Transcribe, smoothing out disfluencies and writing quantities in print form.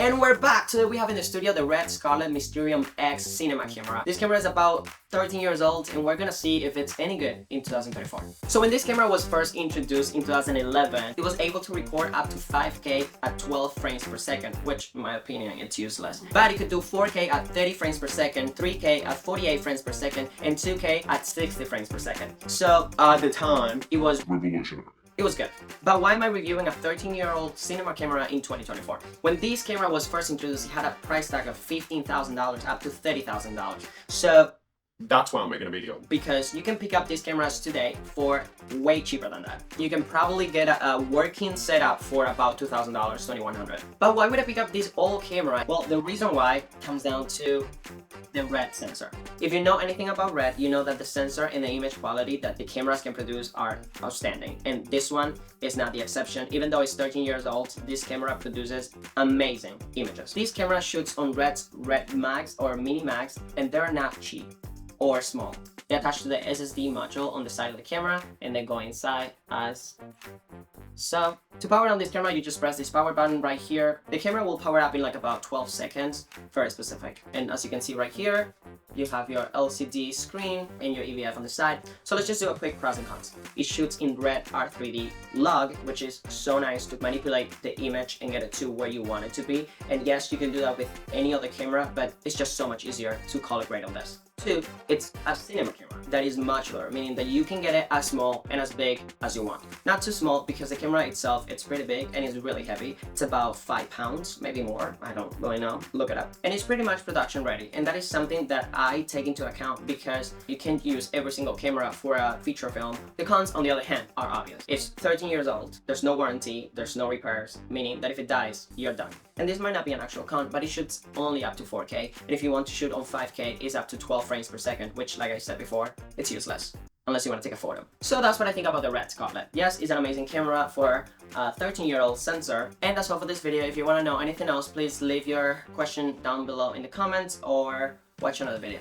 And we're back! Today we have in the studio the Red Scarlet MYSTERIUM-X cinema camera. This camera is about 13 years old and we're gonna see if it's any good in 2024. So when this camera was first introduced in 2011, it was able to record up to 5K at 12 frames per second, which in my opinion it's useless. But it could do 4K at 30 frames per second, 3K at 48 frames per second, and 2K at 60 frames per second. So at the time, it was revolutionary. It was good. But why am I reviewing a 13-year-old cinema camera in 2024? When this camera was first introduced, it had a price tag of $15,000 up to $30,000. So that's why I'm making a video. Because you can pick up these cameras today for way cheaper than that. You can probably get a working setup for about $2,000, $2,100. But why would I pick up this old camera? Well, the reason why comes down to the red sensor. If you know anything about red, you know that the sensor and the image quality that the cameras can produce are outstanding. And this one is not the exception. Even though it's 13 years old, this camera produces amazing images. This camera shoots on red mags or mini mags, and they're not cheap or small. They attach to the SSD module on the side of the camera and they go inside as so. To power on this camera, you just press this power button right here. The camera will power up in like about 12 seconds, very specific. And as you can see right here, you have your LCD screen and your EVF on the side. So let's just do a quick pros and cons. It shoots in red R3D log, which is so nice to manipulate the image and get it to where you want it to be. And yes, you can do that with any other camera, but it's just so much easier to color grade on this. 2, it's a cinema camera that is modular, meaning that you can get it as small and as big as you want. Not too small because the camera itself, it's pretty big and it's really heavy. It's about 5 pounds, maybe more. I don't really know. Look it up. And it's pretty much production ready. And that is something that I take into account because you can't use every single camera for a feature film. The cons, on the other hand, are obvious. It's 13 years old. There's no warranty. There's no repairs, meaning that if it dies, you're done. And this might not be an actual con, but it shoots only up to 4K. And if you want to shoot on 5K, it's up to 12 frames per second, which, like I said before, it's useless unless you want to take a photo. So that's what I think about the Red Scarlet. Yes, it's an amazing camera for a 13-year-old sensor. And that's all for this video. If you want to know anything else, please leave your question down below in the comments or watch another video.